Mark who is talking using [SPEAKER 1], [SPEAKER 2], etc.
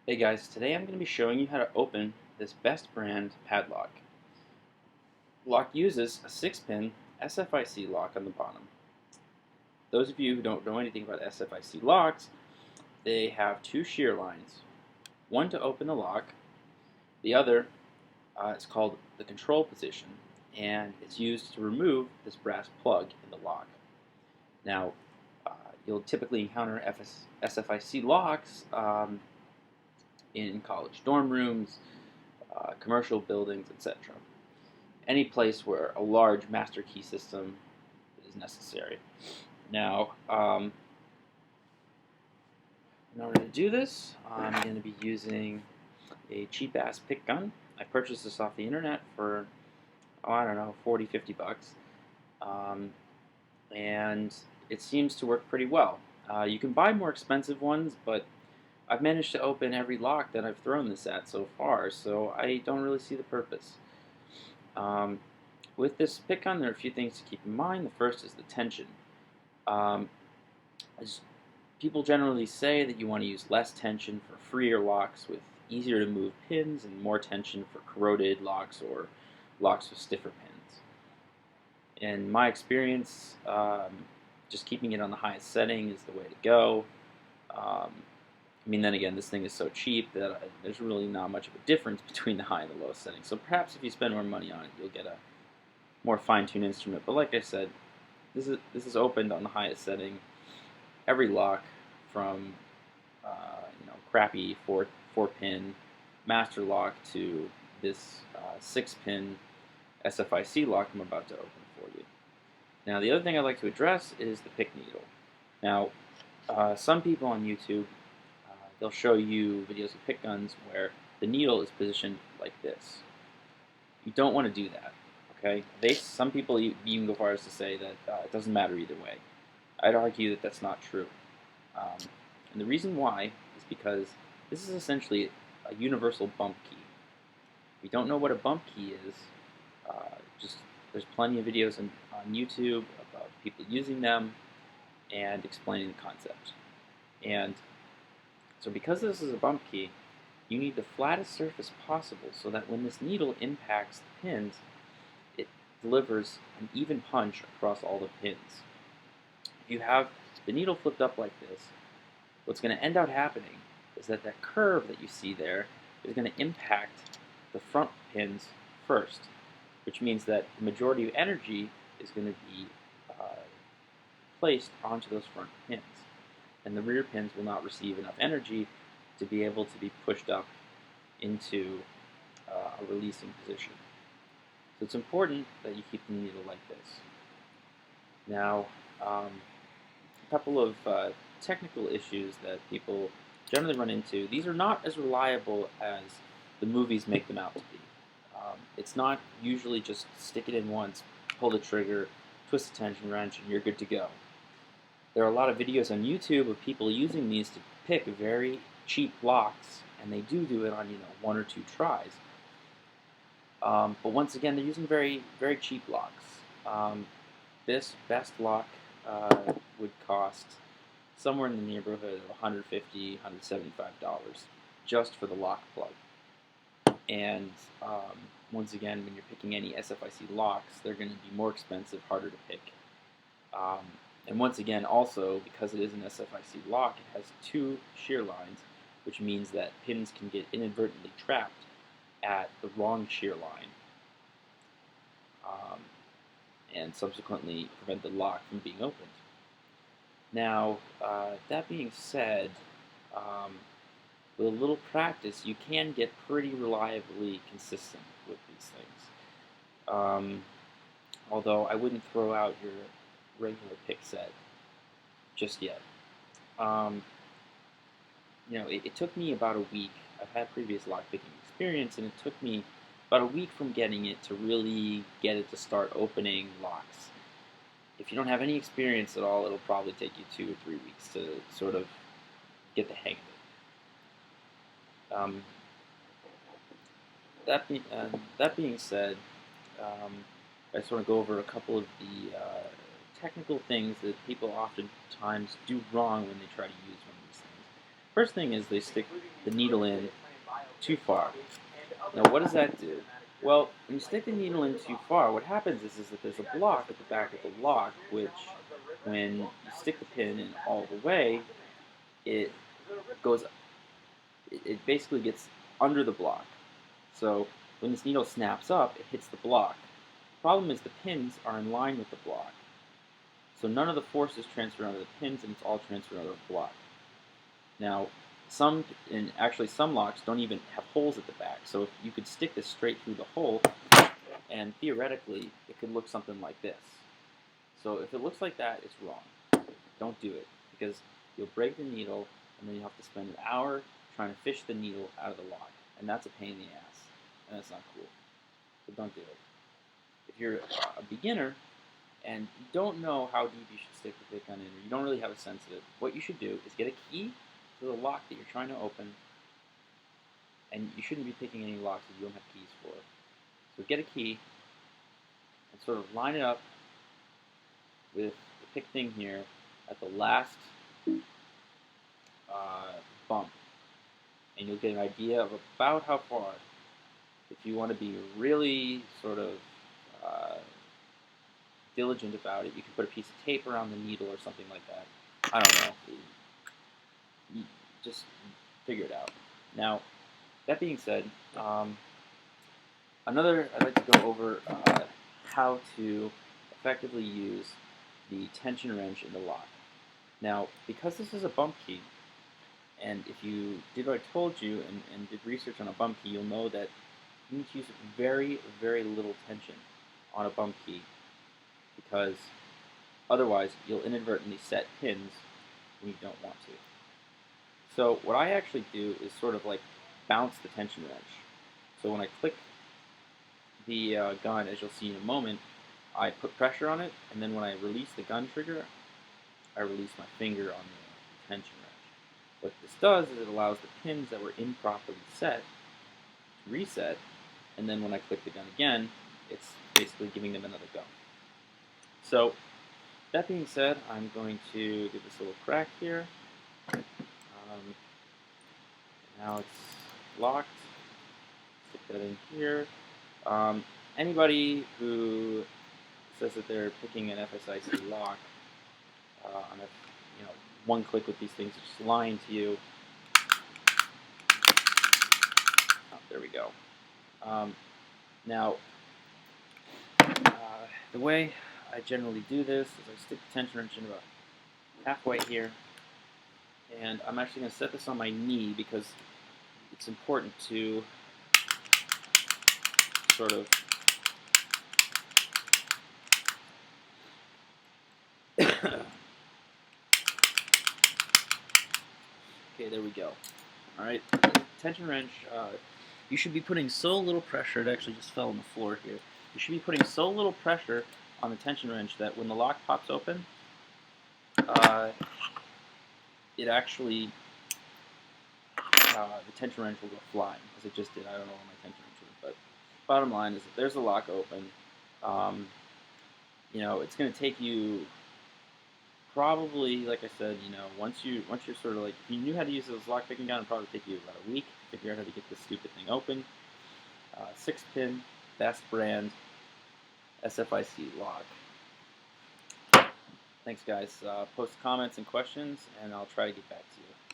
[SPEAKER 1] Hey guys, today I'm going to be showing you how to open this best brand padlock. The lock uses a 6-pin SFIC lock on the bottom. Those of you who don't know anything about SFIC locks, they have two shear lines. One to open the lock, the other is called the control position, and it's used to remove this brass plug in the lock. Now, you'll typically encounter SFIC locks in college dorm rooms, commercial buildings, etc. Any place where a large master key system is necessary. Now, in order to do this, I'm going to be using a cheap-ass pick gun. I purchased this off the internet for, I don't know, 40, 50 bucks. And it seems to work pretty well. You can buy more expensive ones, but I've managed to open every lock that I've thrown this at so far, so I don't really see the purpose. With this pick gun, there are a few things to keep in mind. The first is the tension. As people generally say that you want to use less tension for freer locks with easier to move pins and more tension for corroded locks or locks with stiffer pins. In my experience, just keeping it on the highest setting is the way to go. Then again, this thing is so cheap that there's really not much of a difference between the high and the low setting. So perhaps if you spend more money on it, you'll get a more fine-tuned instrument. But like I said, this is opened on the highest setting. Every lock from crappy four pin master lock to this 6-pin SFIC lock I'm about to open for you. Now the other thing I'd like to address is the pick needle. Now some people on YouTube, they'll show you videos of pick guns where the needle is positioned like this. You don't want to do that. Okay? Some people even go far as to say that it doesn't matter either way. I'd argue that that's not true. And the reason why is because this is essentially a universal bump key. If you don't know what a bump key is, there's plenty of videos on YouTube about people using them and explaining the concept. And so because this is a bump key, you need the flattest surface possible so that when this needle impacts the pins, it delivers an even punch across all the pins. If you have the needle flipped up like this, what's going to end up happening is that that curve that you see there is going to impact the front pins first, which means that the majority of energy is going to be placed onto those front pins, and the rear pins will not receive enough energy to be able to be pushed up into a releasing position. So it's important that you keep the needle like this. Now, a couple of technical issues that people generally run into. These are not as reliable as the movies make them out to be. It's not usually just stick it in once, pull the trigger, twist the tension wrench, and you're good to go. There are a lot of videos on YouTube of people using these to pick very cheap locks, and they do it on one or two tries. But once again, they're using very, very cheap locks. This best lock would cost somewhere in the neighborhood of $150, $175 just for the lock plug. And once again, when you're picking any SFIC locks, they're going to be more expensive, harder to pick. And once again, also, because it is an SFIC lock, it has two shear lines, which means that pins can get inadvertently trapped at the wrong shear line, and subsequently prevent the lock from being opened. Now, that being said, with a little practice, you can get pretty reliably consistent with these things. Although I wouldn't throw out your regular pick set just yet. It took me about a week. I've had previous lockpicking experience, and it took me about a week from getting it to really get it to start opening locks. If you don't have any experience at all, it'll probably take you 2 or 3 weeks to sort of get the hang of it. That being said, I just want to go over a couple of the technical things that people oftentimes do wrong when they try to use one of these things. First thing is they stick the needle in too far. Now what does that do? Well, when you stick the needle in too far, what happens is that there's a block at the back of the lock, which when you stick the pin in all the way, it goes, it basically gets under the block. So when this needle snaps up, it hits the block. The problem is the pins are in line with the block. So none of the force is transferred onto the pins, and it's all transferred onto the block. Now, some locks don't even have holes at the back. So if you could stick this straight through the hole, and theoretically, it could look something like this. So if it looks like that, it's wrong. Don't do it, because you'll break the needle, and then you'll have to spend an hour trying to fish the needle out of the lock. And that's a pain in the ass, and that's not cool. So don't do it. If you're a beginner, and you don't know how deep you should stick the pick gun in, or you don't really have a sense of it, what you should do is get a key to the lock that you're trying to open, and you shouldn't be picking any locks that you don't have keys for. So get a key, and sort of line it up with the pick thing here at the last bump, and you'll get an idea of about how far. If you want to be really sort of diligent about it, you can put a piece of tape around the needle or something like that. I don't know. You just figure it out. Now, that being said, I'd like to go over how to effectively use the tension wrench in the lock. Now, because this is a bump key, and if you did what I told you and did research on a bump key, you'll know that you need to use very, very little tension on a bump key, because otherwise you'll inadvertently set pins when you don't want to. So what I actually do is sort of like bounce the tension wrench. So when I click the gun, as you'll see in a moment, I put pressure on it, and then when I release the gun trigger, I release my finger on the tension wrench. What this does is it allows the pins that were improperly set to reset, and then when I click the gun again, it's basically giving them another go. So, that being said, I'm going to give this a little crack here. Now it's locked. Stick that in here. Anybody who says that they're picking an SFIC lock on a one click with these things is just lying to you. Oh, there we go. Now, the way I generally do this is I stick the tension wrench in about halfway here, and I'm actually going to set this on my knee because it's important to sort of okay, there we go. Alright, tension wrench, you should be putting so little pressure, it actually just fell on the floor here. You should be putting so little pressure on the tension wrench that when the lock pops open, it actually, the tension wrench will go flying, as it just did. I don't know where my tension wrench is, but bottom line is if there's a lock open, it's going to take you probably, like I said, once you're sort of like, if you knew how to use this lock picking gun, it'd probably take you about a week to figure out how to get this stupid thing open. 6-pin, best brand, SFIC lock. Thanks, guys. Post comments and questions, and I'll try to get back to you.